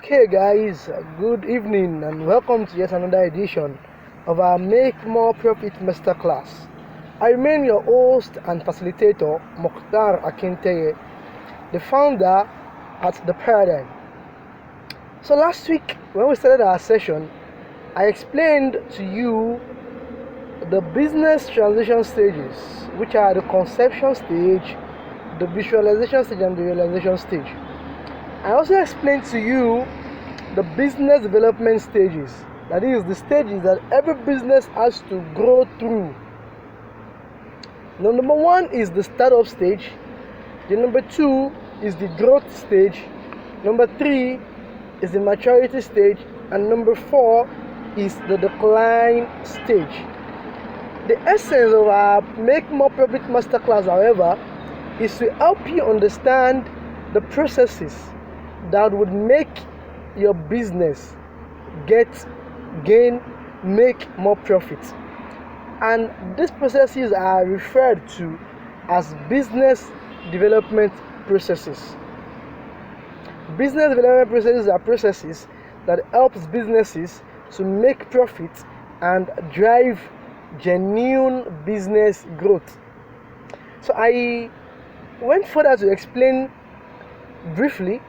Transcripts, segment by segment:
Hey guys, good evening and welcome to yet another edition of our Make More Profit Masterclass. I remain your host and facilitator, Mokhtar Akinteye, the founder at The Paradigm. So last week, when we started our session, I explained to you the business transition stages, which are the conception stage, the visualization stage, and the realization stage. I also explained to you the business development stages, that is, the stages that every business has to grow through. Now, number one is the startup stage, the number two is the growth stage, number three is the maturity stage, and number four is the decline stage. The essence of our Make More Profit Masterclass, however, is to help you understand the processes that would make your business make more profit. And these processes are referred to as business development processes. Business development processes are processes that helps businesses to make profit and drive genuine business growth. So I went further to explain briefly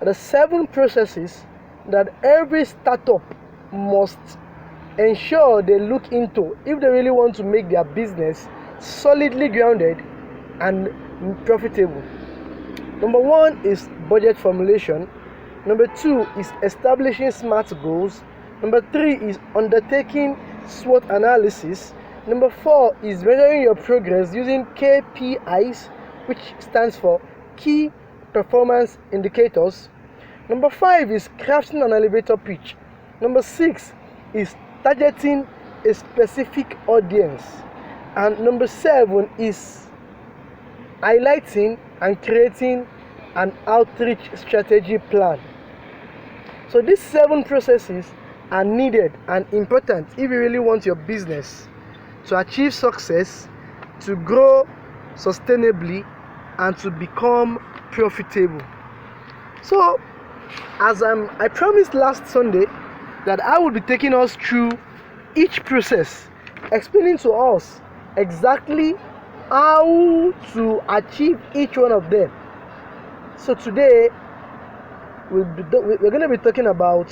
the 7 processes that every startup must ensure they look into if they really want to make their business solidly grounded and profitable. Number 1 is budget formulation. Number 2 is establishing SMART goals. Number 3 is undertaking SWOT analysis. Number 4 is measuring your progress using KPIs, which stands for Key Performance Indicators. Number 5 is crafting an elevator pitch. Number 6 is targeting a specific audience. And number 7 is highlighting and creating an outreach strategy plan. So these 7 processes are needed and important if you really want your business to achieve success, to grow sustainably, and to become profitable. So, as I promised last Sunday that I would be taking us through each process, explaining to us exactly how to achieve each one of them. So today we're going to be talking about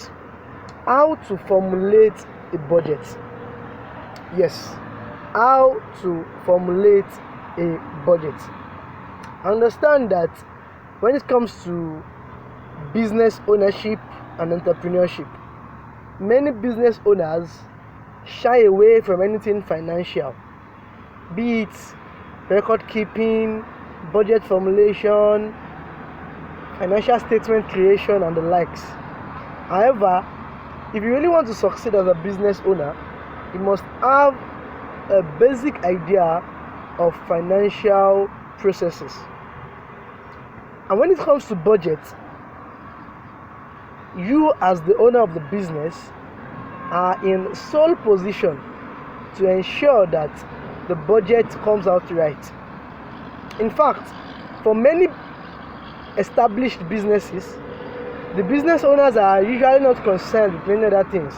how to formulate a budget. Yes, how to formulate a budget. Understand that when it comes to business ownership and entrepreneurship, many business owners shy away from anything financial, be it record keeping, budget formulation, financial statement creation, and the likes. However, if you really want to succeed as a business owner, you must have a basic idea of financial processes. And when it comes to budget, you as the owner of the business are in sole position to ensure that the budget comes out right. In fact, for many established businesses, the business owners are usually not concerned with many other things.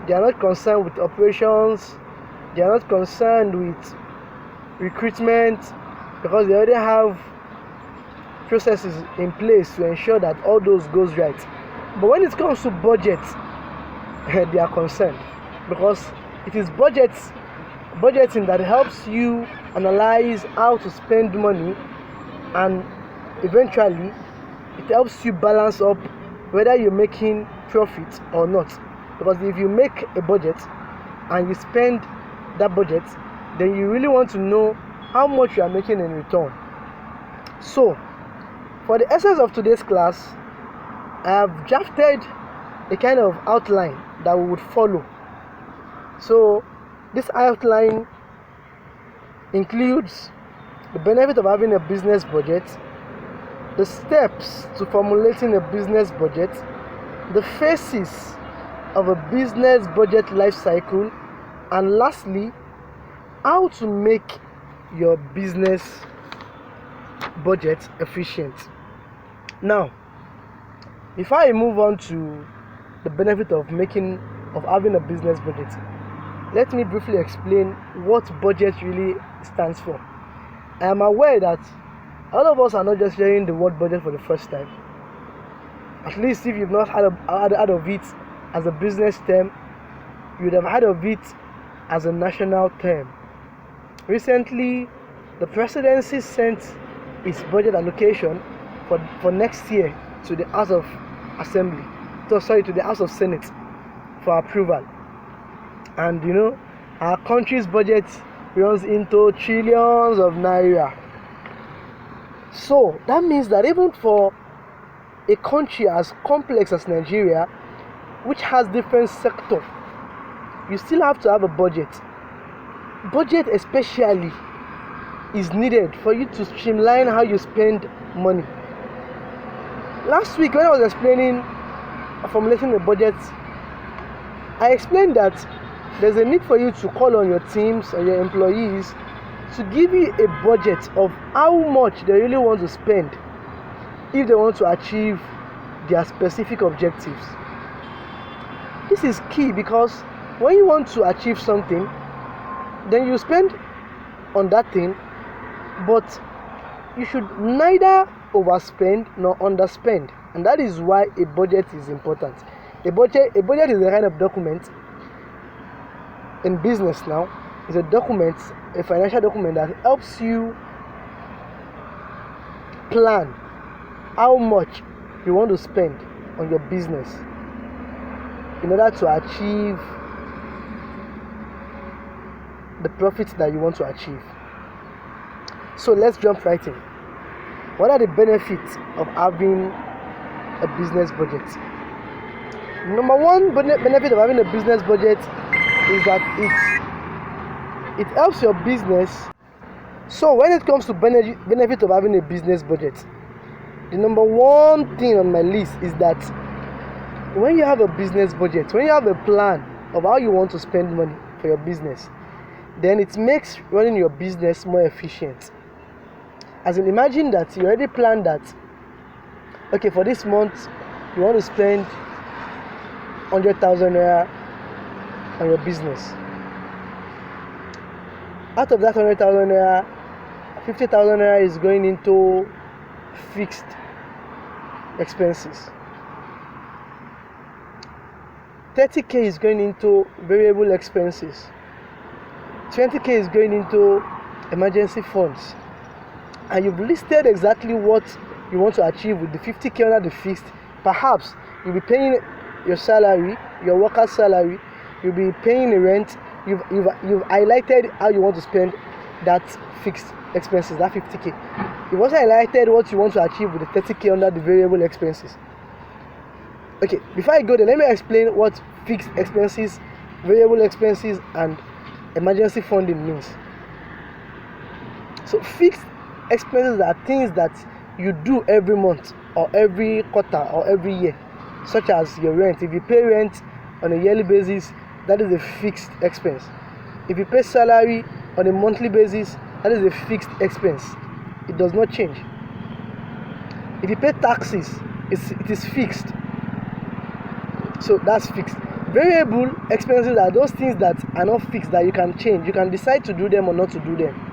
They are not concerned with operations, they are not concerned with recruitment, because they already have processes in place to ensure that all those goes right. But when it comes to budget, they are concerned, because it is budgeting that helps you analyze how to spend money, and eventually it helps you balance up whether you're making profit or not. Because if you make a budget and you spend that budget, then you really want to know how much you are making in return. So, for the essence of today's class, I have drafted a kind of outline that we would follow. So, this outline includes the benefit of having a business budget, the steps to formulating a business budget, the phases of a business budget life cycle, and lastly, how to make your business budget efficient. Now, Before I move on to the benefit of having a business budget, let me briefly explain what budget really stands for. I am aware that all of us are not just hearing the word budget for the first time. At least if you've not heard of it as a business term, you would have heard of it as a national term. Recently, the presidency sent its budget allocation for next year to the House of Assembly, to the House of Senate for approval. And our country's budget runs into trillions of naira. So that means that even for a country as complex as Nigeria, which has different sectors, you still have to have a budget. Budget especially is needed for you to streamline how you spend money. Last week when I was explaining formulating a budget, I explained that there's a need for you to call on your teams or your employees to give you a budget of how much they really want to spend if they want to achieve their specific objectives. This is key because when you want to achieve something, then you spend on that thing, but you should neither overspend nor underspend, and that is why a budget is important. A budget is a kind of document in business now. It's a financial document that helps you plan how much you want to spend on your business in order to achieve the profits that you want to achieve. So let's jump right in. What are the benefits of having a business budget? Number one benefit of having a business budget is that it helps your business. So when it comes to benefit of having a business budget, the number one thing on my list is that when you have a business budget, when you have a plan of how you want to spend money for your business, then it makes running your business more efficient. As in, imagine that you already planned that, okay, for this month you want to spend 100,000 naira on your business. Out of that 100,000 naira, 50,000 naira is going into fixed expenses. 30k is going into variable expenses. 20k is going into emergency funds. And you've listed exactly what you want to achieve with the 50k under the fixed. Perhaps you'll be paying your salary, your worker's salary, you'll be paying the rent. You've highlighted how you want to spend that fixed expenses, that 50k. You've also highlighted what you want to achieve with the 30k under the variable expenses. Okay, before I go there, let me explain what fixed expenses, variable expenses, and emergency funding means. So fixed expenses are things that you do every month or every quarter or every year, such as your rent. If you pay rent on a yearly basis, that is a fixed expense. If you pay salary on a monthly basis, that is a fixed expense. It does not change. If you pay taxes, it is fixed. So that's fixed. Variable expenses are those things that are not fixed, that you can change. You can decide to do them or not to do them.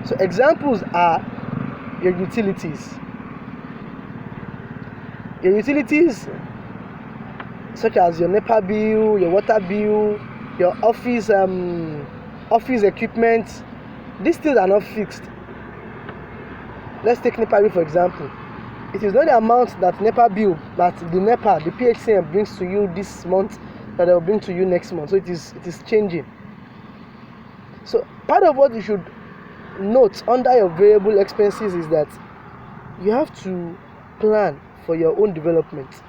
So examples are your utilities. Your utilities, such as your NEPA bill, your water bill, your office equipment, these things are not fixed. Let's take NEPA bill for example. It is not the amount that NEPA bill, that the PHCM brings to you this month, that they will bring to you next month. So it is changing. So part of what you should note under your variable expenses is that you have to plan for your own development.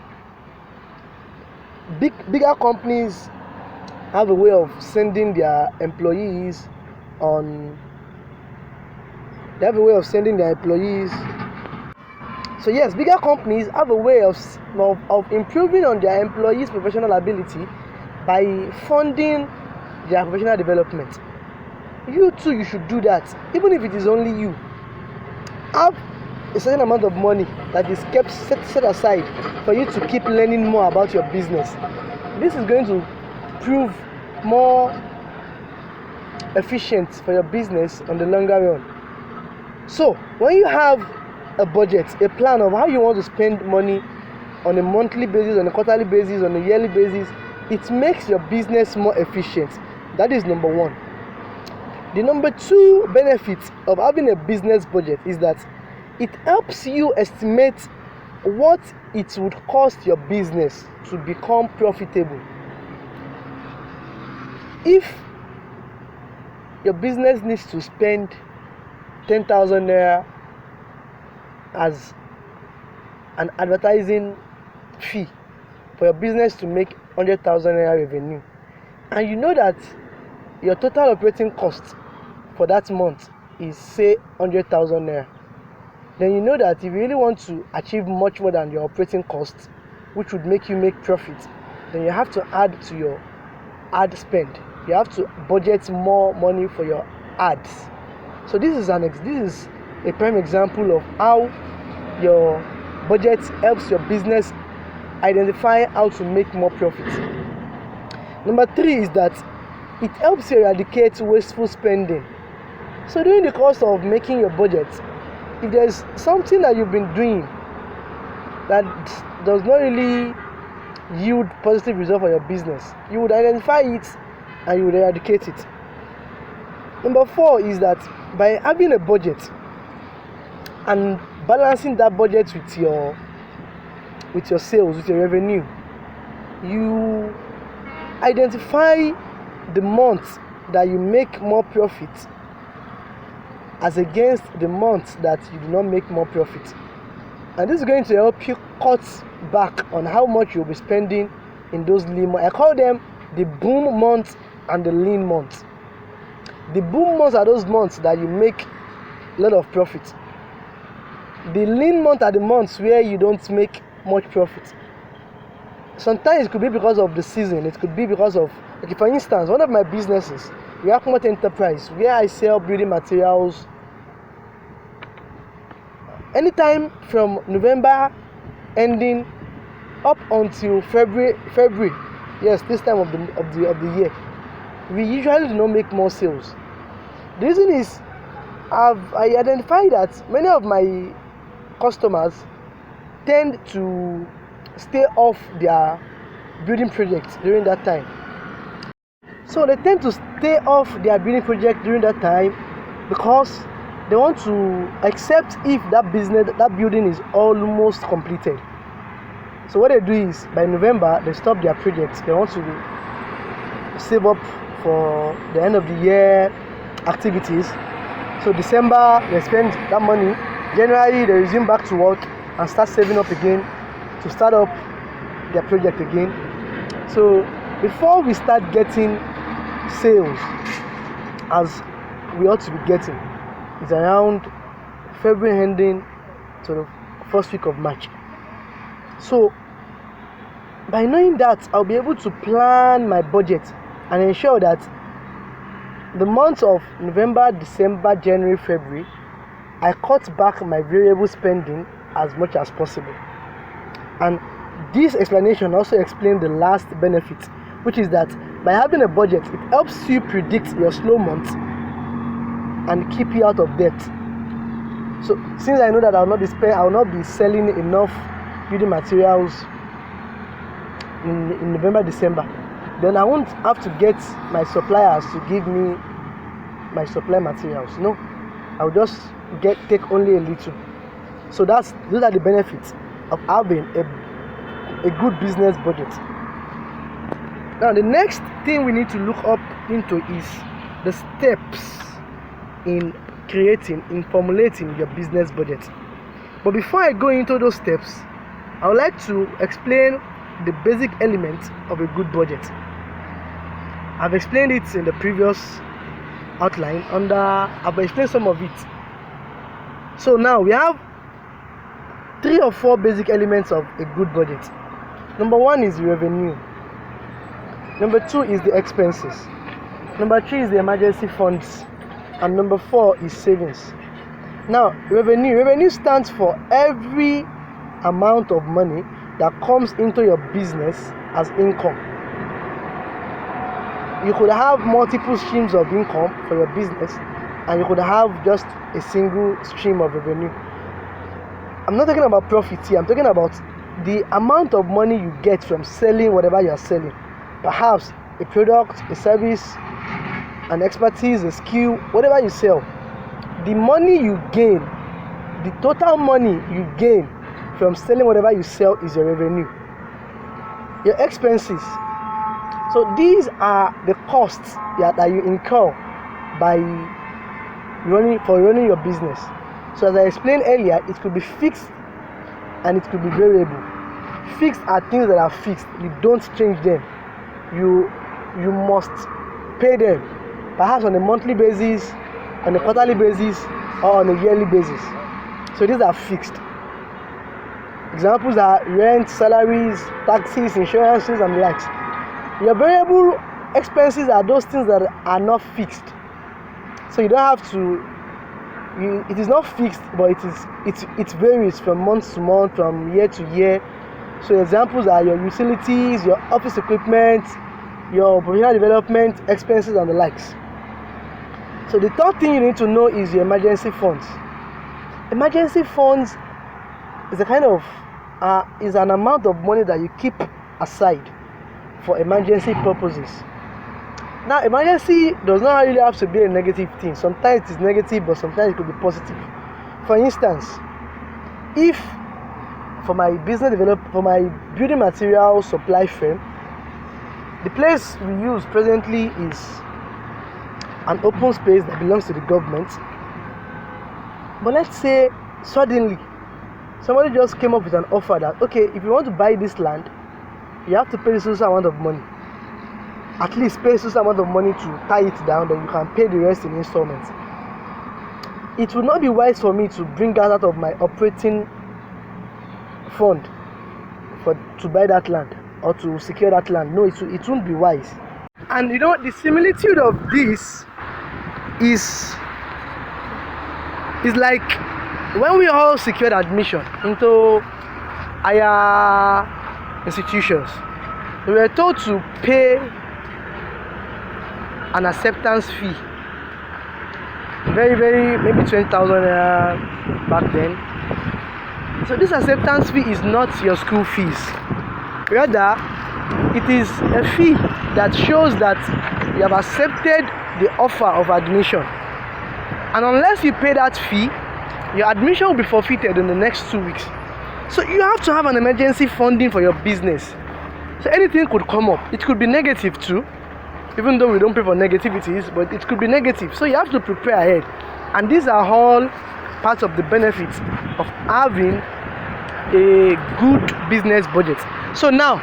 Bigger companies have a way of sending their employees on. They have a way of sending their employees. So yes, bigger companies have a way of improving on their employees' professional ability by funding their professional development. You too, you should do that, even if it is only you. Have a certain amount of money that is kept set aside for you to keep learning more about your business. This is going to prove more efficient for your business on the longer run. So when you have a budget, a plan of how you want to spend money on a monthly basis, on a quarterly basis, on a yearly basis, it makes your business more efficient. That is number one. The number two benefit of having a business budget is that it helps you estimate what it would cost your business to become profitable. If your business needs to spend 10,000 naira as an advertising fee for your business to make 100,000 naira revenue, and you know that your total operating cost for that month is say 100,000 naira, then you know that if you really want to achieve much more than your operating costs, which would make you make profit, then you have to add to your ad spend. You have to budget more money for your ads. So this is a prime example of how your budget helps your business identify how to make more profit. Number three is that it helps you eradicate wasteful spending. So during the course of making your budget, if there's something that you've been doing that does not really yield positive result for your business, you would identify it and you would eradicate it. Number four is that by having a budget and balancing that budget with your sales, with your revenue, you identify the months that you make more profit as against the months that you do not make more profit. And this is going to help you cut back on how much you'll be spending in those lean months. I call them the boom months and the lean months. The boom months are those months that you make a lot of profit. The lean months are the months where you don't make much profit. Sometimes it could be because of the season. It could be because of, like for instance, one of my businesses, Reactmont Enterprise, where I sell building materials. Anytime from November ending up until February, yes, this time of the year, we usually do not make more sales. The reason is I identified that many of my customers tend to stay off their building projects during that time. So they tend to stay off their building project during that time because they want to accept if that building is almost completed. So what they do is by November they stop their projects. They want to save up for the end of the year activities. So December they spend that money. January they resume back to work and start saving up again to start up their project again. So before we start getting sales as we ought to be getting, it's around February ending to the first week of March. So by knowing that, I'll be able to plan my budget and ensure that the months of November, December, January, February, I cut back my variable spending as much as possible. And this explanation also explains the last benefit, which is that by having a budget, it helps you predict your slow months and keep you out of debt. So since I know that I will not be selling enough building materials in November, December, then I won't have to get my suppliers to give me my supply materials. No, I'll just take only a little. So those are the benefits of having a good business budget. Now the next thing we need to look up into is the steps in formulating your business budget. But before I go into those steps, I would like to explain the basic elements of a good budget. I've explained it in the previous outline I've explained some of it. So now we have 3 or 4 basic elements of a good budget. Number 1 is revenue. Number 2 is the expenses. Number 3 is the emergency funds. And number 4 is savings. Now, revenue stands for every amount of money that comes into your business as income. You could have multiple streams of income for your business, and you could have just a single stream of revenue. I'm not talking about profit here. I'm talking about the amount of money you get from selling whatever you are selling. Perhaps a product, a service, an expertise, a skill, whatever you sell. The money you gain, the total money you gain from selling whatever you sell is your revenue. Your expenses. So these are the costs that you incur by running your business. So as I explained earlier, it could be fixed and it could be variable. Fixed are things that are fixed. You don't change them. You must pay them, perhaps on a monthly basis, on a quarterly basis, or on a yearly basis. So these are fixed. Examples are rent, salaries, taxes, insurances, and the likes. Your variable expenses are those things that are not fixed. So you don't have to. It is not fixed, but it varies from month to month, from year to year. So examples are your utilities, your office equipment, your professional development expenses, and the likes. So the third thing you need to know is your emergency funds. Emergency funds is a kind of is an amount of money that you keep aside for emergency purposes. Now, emergency does not really have to be a negative thing. Sometimes it is negative, but sometimes it could be positive. For instance, if for my building material supply firm, the place we use presently is an open space that belongs to the government. But let's say suddenly somebody just came up with an offer that, okay, if you want to buy this land, you have to pay this amount of money. At least pay this amount of money to tie it down, then you can pay the rest in installments. It would not be wise for me to bring out of my operating fund to buy that land or to secure that land. No, it won't be wise. And the similitude of this is like when we all secured admission into higher institutions, we were told to pay an acceptance fee. Very, very, maybe 20,000 back then. So this acceptance fee is not your school fees. Rather, it is a fee that shows that you have accepted the offer of admission. And unless you pay that fee, your admission will be forfeited in the next 2 weeks. So you have to have an emergency funding for your business. So anything could come up. It could be negative too, even though we don't pay for negativities, but it could be negative. So you have to prepare ahead. And these are all parts of the benefits of having a good business budget. So now,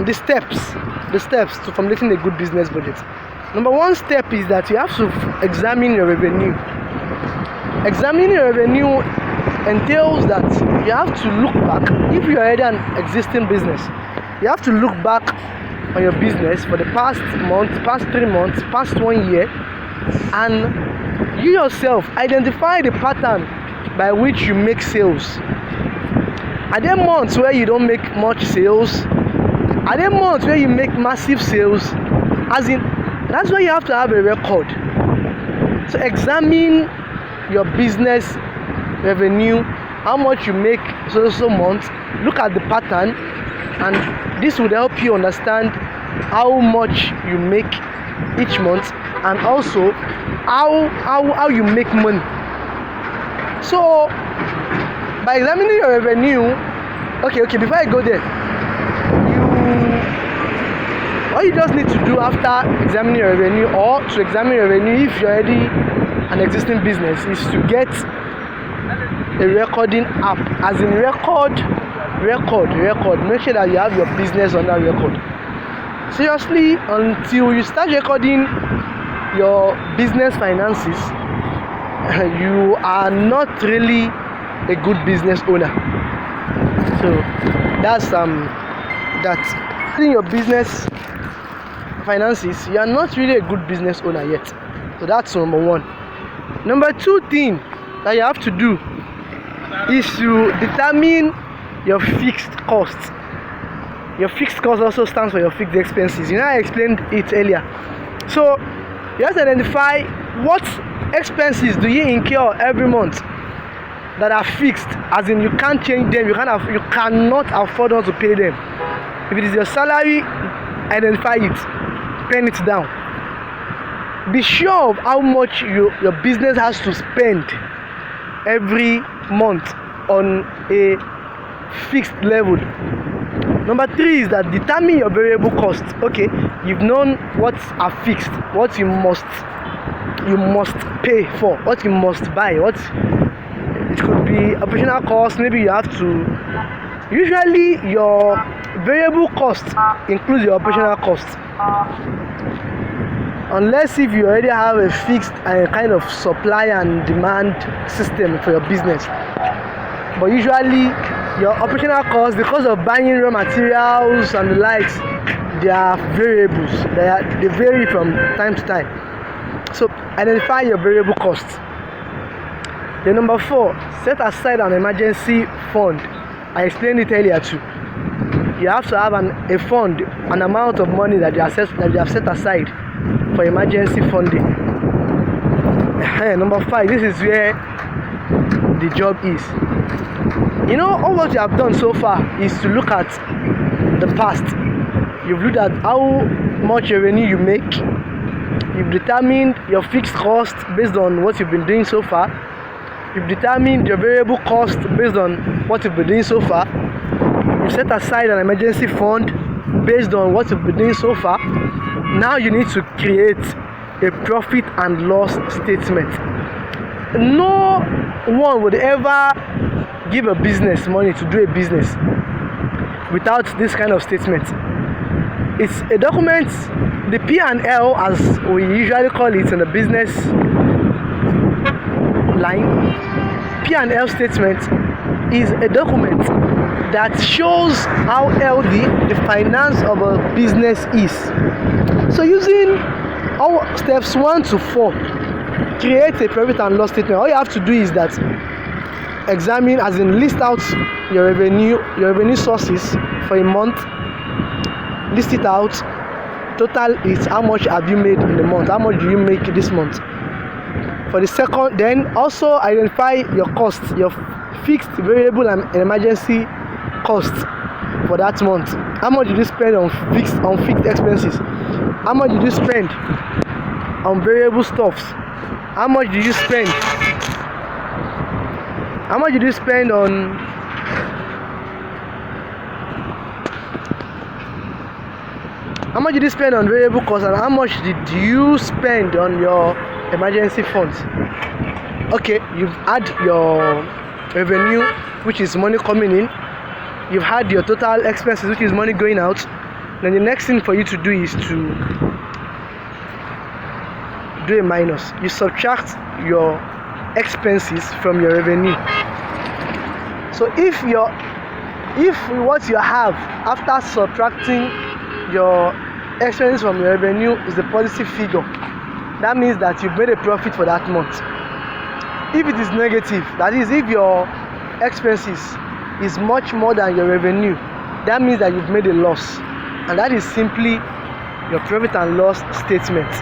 the steps to formulating a good business budget. Number one step is that you have to examine your revenue. Examining your revenue entails that you have to look back. If you are already an existing business, you have to look back on your business for the past month, past 3 months, past 1 year, and you yourself identify the pattern by which you make sales. Are there months where you don't make much sales? Are there months where you make massive sales? That's why you have to have a record. So examine your business revenue, how much you make so months. Look at the pattern, and this would help you understand how much you make each month, and also how you make money. So by examining your revenue, okay, before I go there, all you just need to do after examining your revenue, or to examine your revenue if you're already an existing business, is to get a recording app, as in record. Make sure that you have your business under record. Seriously, until you start recording your business finances, you are not really a good business owner. So that's that. In your business finances, you are not really a good business owner yet. So that's number one. Number two thing that you have to do is to determine your fixed costs. Your fixed cost also stands for your fixed expenses. I explained it earlier. So you have to identify what expenses do you incur every month that are fixed, as in you can't change them, you cannot afford not to pay them. If it is your salary, identify it, pen it down. Be sure of how much your business has to spend every month on a fixed level. Number three is that determine your variable costs. Okay, you've known what are fixed, what you must pay for, what you must buy, it could be operational costs. Maybe you have to. Usually, your variable cost includes your operational costs, unless if you already have a fixed kind of supply and demand system for your business. But usually, your operational costs, because of buying raw materials and the likes, they are variables. They vary from time to time. So identify your variable costs. Then number 4, set aside an emergency fund. I explained it earlier too. You have to have a fund, an amount of money that you have set aside for emergency funding. Number 5, this is where the job is. All what you have done so far is to look at the past. You've looked at how much revenue you make. You've determined your fixed cost based on what you've been doing so far. You've determined your variable cost based on what you've been doing so far. You set aside an emergency fund based on what you've been doing so far. Now you need to create a profit and loss statement. No one would ever give a business money to do a business without this kind of statement. It's a document, the P&L, as we usually call it in the business line. P&L statement is a document that shows how healthy the finance of a business is. So using our steps 1 to 4, create a profit and loss statement. All you have to do is that examine, as in list out your revenue sources for a month. List it out. Total is how much have you made in the month, how much do you make this month. For the second, then also identify your costs, your fixed, variable and emergency costs for that month. How much did you spend on fixed expenses? How much did you spend on variable stuffs? How much did you spend on variable costs, and how much did you spend on your emergency funds? Okay, you've had your revenue, which is money coming in. You've had your total expenses, which is money going out. Then the next thing for you to do is to do a minus. You subtract your expenses from your revenue. So if what you have after subtracting your expenses from your revenue is a positive figure, that means that you've made a profit for that month. If it is negative, that is, if your expenses is much more than your revenue, that means that you've made a loss, and that is simply your profit and loss statement.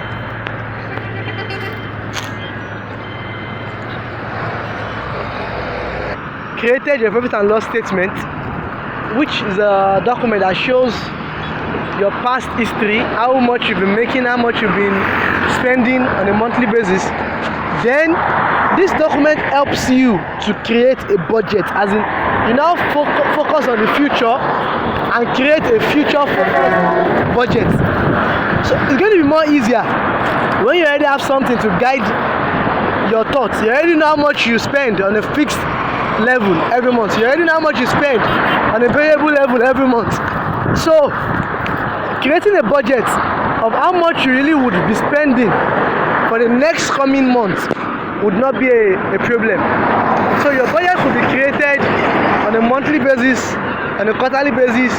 Created your profit and loss statement, which is a document that shows your past history, how much you've been making, how much you've been spending on a monthly basis. Then this document helps you to create a budget, as in you now focus on the future and create a future focused budget. So it's going to be more easier when you already have something to guide your thoughts. You already know how much you spend on a fixed level every month. You already know how much you spend on a variable level every month. So creating a budget of how much you really would be spending for the next coming month would not be a problem. So your budget could be created on a monthly basis, on a quarterly basis,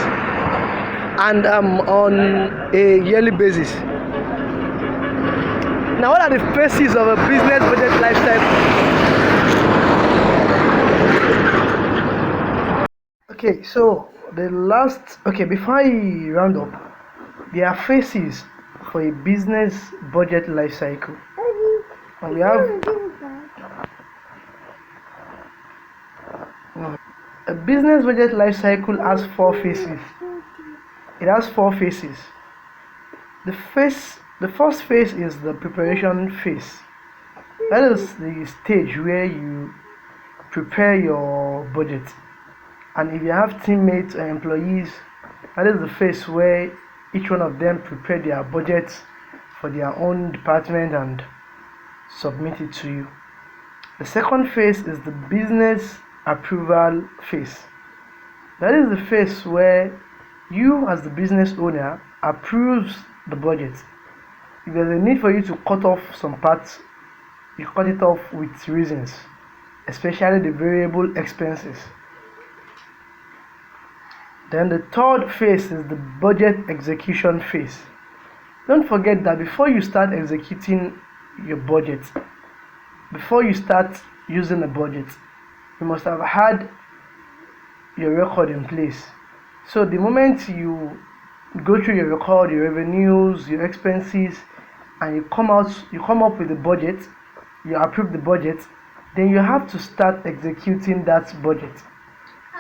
and on a yearly basis. Now, what are the phases of a business budget life cycle? Okay, so before I round up, there are phases for a business budget life cycle. And we have a business budget life cycle has four phases. It has four phases. The first phase is the preparation phase. That is the stage where you prepare your budget. And if you have teammates or employees, that is the phase where each one of them prepare their budgets for their own department and submit it to you. The second phase is the business approval phase. That is the phase where you, as the business owner, approves the budget. If there's a need for you to cut off some parts, you cut it off with reasons, especially the variable expenses. Then the third phase is the budget execution phase. Don't forget that before you start executing your budget, before you start using a budget, you must have had your record in place. So the moment you go through your record, your revenues, your expenses, and you come up with a budget, you approve the budget, then you have to start executing that budget.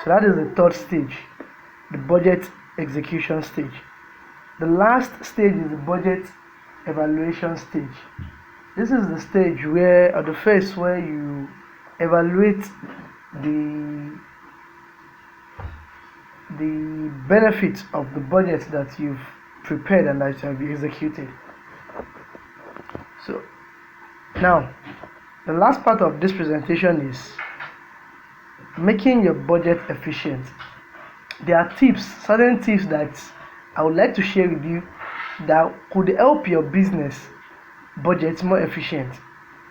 So that is the third stage, the budget execution stage. The last stage is the budget evaluation stage. This is the stage where, or the phase where you evaluate the benefits of the budget that you've prepared and that you have executed. So now the last part of this presentation is making your budget efficient. There are certain tips that I would like to share with you that could help your business budget more efficient.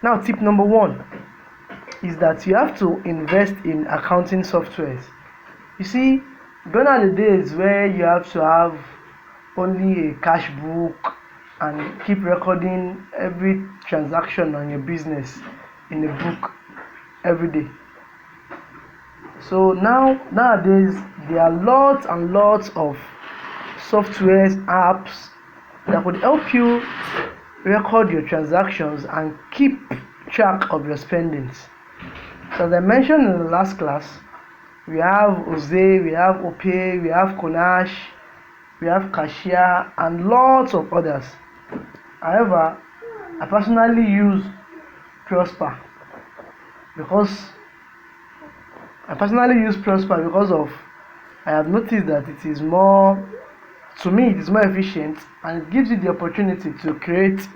Now, tip number one is that you have to invest in accounting softwares. You see, gone are the days where you have to have only a cash book and keep recording every transaction on your business in a book every day. So nowadays there are lots and lots of softwares, apps that could help you record your transactions and keep track of your spendings. So as I mentioned in the last class, we have Oze, we have Opay, we have Konash, we have Cashier, and lots of others. However, I personally use Prosper because of I have noticed that it is more efficient, and it gives you the opportunity to create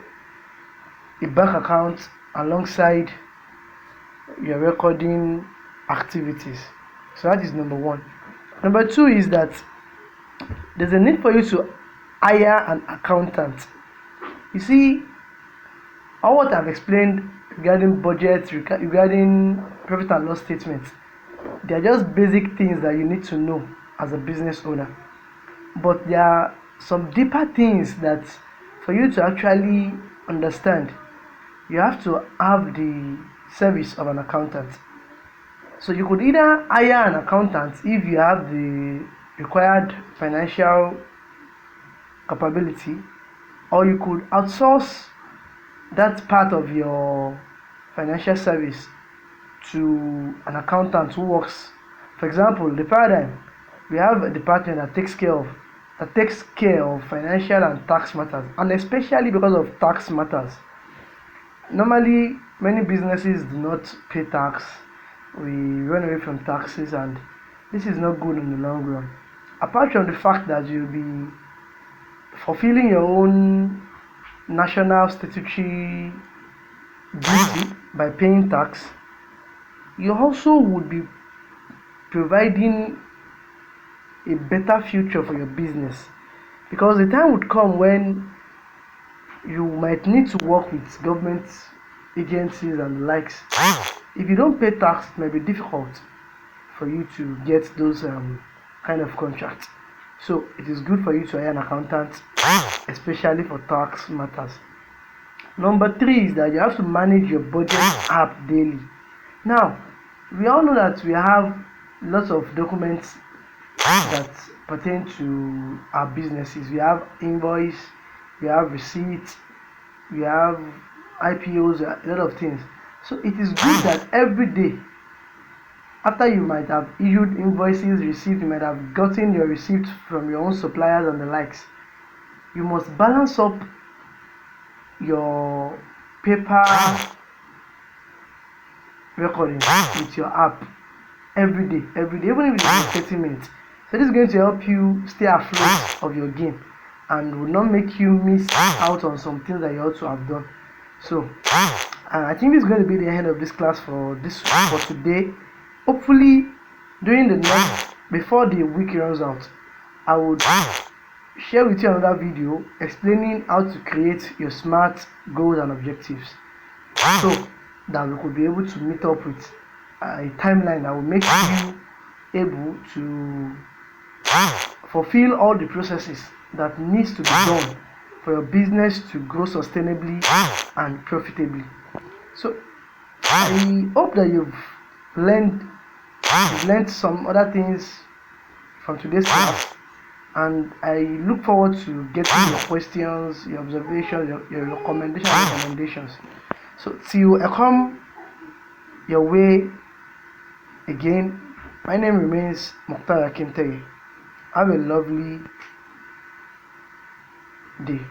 a bank account alongside your recording activities. So that is number one. Number two is that there's a need for you to hire an accountant. You see, all what I've explained regarding budgets, regarding profit and loss statements, they are just basic things that you need to know as a business owner. But there are some deeper things that for you to actually understand, you have to have the service of an accountant. So you could either hire an accountant if you have the required financial capability, or you could outsource that part of your financial service to an accountant who works. For example, the paradigm, we have a department that takes care of financial and tax matters, and especially because of tax matters. Normally, many businesses do not pay tax. We run away from taxes, and this is not good in the long run. Apart from the fact that you'll be fulfilling your own national statutory duty by paying tax, you also would be providing a better future for your business, because the time would come when you might need to work with government agencies and the likes. If you don't pay tax, it may be difficult for you to get those kind of contracts. So it is good for you to hire an accountant, especially for tax matters. Number three is that you have to manage your budget app daily. Now, we all know that we have lots of documents that pertain to our businesses. We have invoice, we have receipts, we have IPOs, a lot of things. So it is good that every day, after you might have issued invoices, received, you might have gotten your receipts from your own suppliers and the likes, you must balance up your paper recording with your app every day, even if it's 30 minutes. So this is going to help you stay afloat of your game and will not make you miss out on some things that you ought to have done. So I think this is going to be the end of this class for today. Hopefully during the next, before the week runs out, I would share with you another video explaining how to create your smart goals and objectives, so that we could be able to meet up with a timeline that will make you able to fulfill all the processes that needs to be done for your business to grow sustainably and profitably. So I hope that you've learned some other things from today's class, and I look forward to getting your questions, your observations, your recommendations. So till I come your way again, my name remains Mokhtar Akintege. Have a lovely day.